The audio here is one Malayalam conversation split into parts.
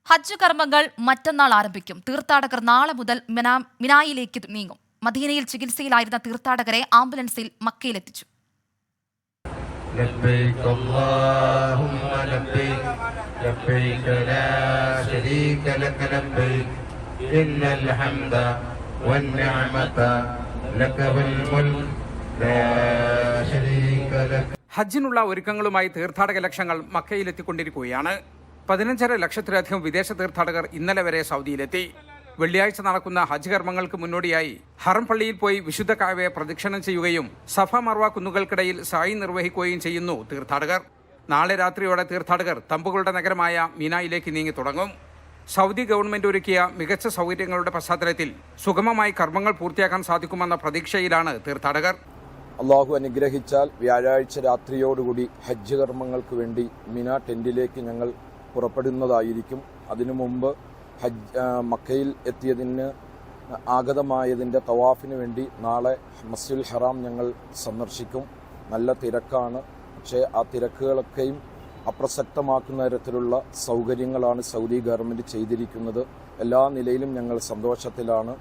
ഹജ്ജ് കർമ്മങ്ങൾ മറ്റന്നാൾ ആരംഭിക്കും. തീർത്ഥാടകർ നാളെ മുതൽ മിനായിലേക്ക് നീങ്ങും. മദീനയിൽ ചികിത്സയിലായിരുന്ന തീർത്ഥാടകരെ ആംബുലൻസിൽ മക്കയിലെത്തിച്ചു. ഹജ്ജിനുള്ള ഒരുക്കങ്ങളുമായി തീർത്ഥാടക ലക്ഷങ്ങൾ മക്കയിലെത്തിക്കൊണ്ടിരിക്കുകയാണ്. 15.5 ലക്ഷത്തിലധികം വിദേശ തീർത്ഥാടകർ ഇന്നലെ വരെ സൗദിയിലെത്തി. വെള്ളിയാഴ്ച നടക്കുന്ന ഹജ്ജ് കർമ്മങ്ങൾക്ക് മുന്നോടിയായി ഹറം പള്ളിയിൽ പോയി വിശുദ്ധ കഅബയെ പ്രദക്ഷിണം ചെയ്യുകയും സഫ മർവ കുന്നുകൾക്കിടയിൽ സായി നിർവഹിക്കുകയും ചെയ്യുന്നു തീർത്ഥാടകർ. നാളെ രാത്രിയോടെ തീർത്ഥാടകർ തമ്പുകളുടെ നഗരമായ മിനായിലേക്ക് നീങ്ങി തുടങ്ങും. സൗദി ഗവൺമെന്റ് ഒരുക്കിയ മികച്ച സൗകര്യങ്ങളുടെ പശ്ചാത്തലത്തിൽ സുഗമമായി കർമ്മങ്ങൾ പൂർത്തിയാക്കാൻ സാധിക്കുമെന്ന പ്രതീക്ഷയിലാണ് തീർത്ഥാടകർ. അള്ളാഹു അനുഗ്രഹിച്ചാൽ വ്യാഴാഴ്ച രാത്രിയോടുകൂടി ഹജ്ജ് കർമ്മങ്ങൾക്ക് വേണ്ടി മിന ടെന്റിലേക്ക് ഞങ്ങൾ പുറപ്പെടുന്നതായിരിക്കും. അതിനു മുമ്പ് മക്കയിൽ എത്തിയതിന് ആഗതമായതിൻ്റെ തവാഫിന് വേണ്ടി നാളെ മസ്ജിദുൽ ഹറാം ഞങ്ങൾ സന്ദർശിക്കും. നല്ല തിരക്കാണ്. പക്ഷേ ആ തിരക്കുകളൊക്കെയും അപ്രസക്തമാക്കുന്ന തരത്തിലുള്ള സൗകര്യങ്ങളാണ് സൗദി ഗവൺമെന്റ് ചെയ്തിരിക്കുന്നത്. എല്ലാ നിലയിലും ഞങ്ങൾ സന്തോഷത്തിലാണ്.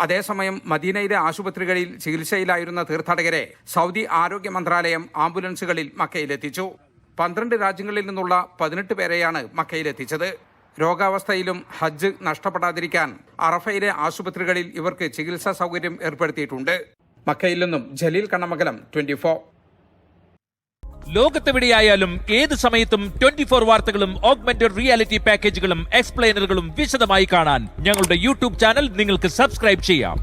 അതേസമയം മദീനയിലെ ആശുപത്രികളിൽ ചികിത്സയിലായിരുന്ന തീർത്ഥാടകരെ സൗദി ആരോഗ്യ മന്ത്രാലയം ആംബുലൻസുകളിൽ മക്കയിലെത്തിച്ചു. 12 രാജ്യങ്ങളിൽ നിന്നുള്ള 18 പേരെയാണ് മക്കയിലെത്തിച്ചത്. രോഗാവസ്ഥയിലും ഹജ്ജ് നഷ്ടപ്പെടാതിരിക്കാൻ അറഫയിലെ ആശുപത്രികളിൽ ഇവർക്ക് ചികിത്സാ സൗകര്യം ഏർപ്പെടുത്തിയിട്ടുണ്ട്. മക്കയിൽ നിന്നും ജലീൽ കണ്ണമംഗലം, 24. ലോകത്തെവിടെയായാലും ഏത് സമയത്തും 24 വാർത്തകളും ഓഗ്മെന്റഡ് റിയാലിറ്റി പാക്കേജുകളും എക്സ്പ്ലെയിനറുകളും വിശദമായി കാണാൻ ഞങ്ങളുടെ യൂട്യൂബ് ചാനൽ നിങ്ങൾക്ക് സബ്സ്ക്രൈബ് ചെയ്യാം.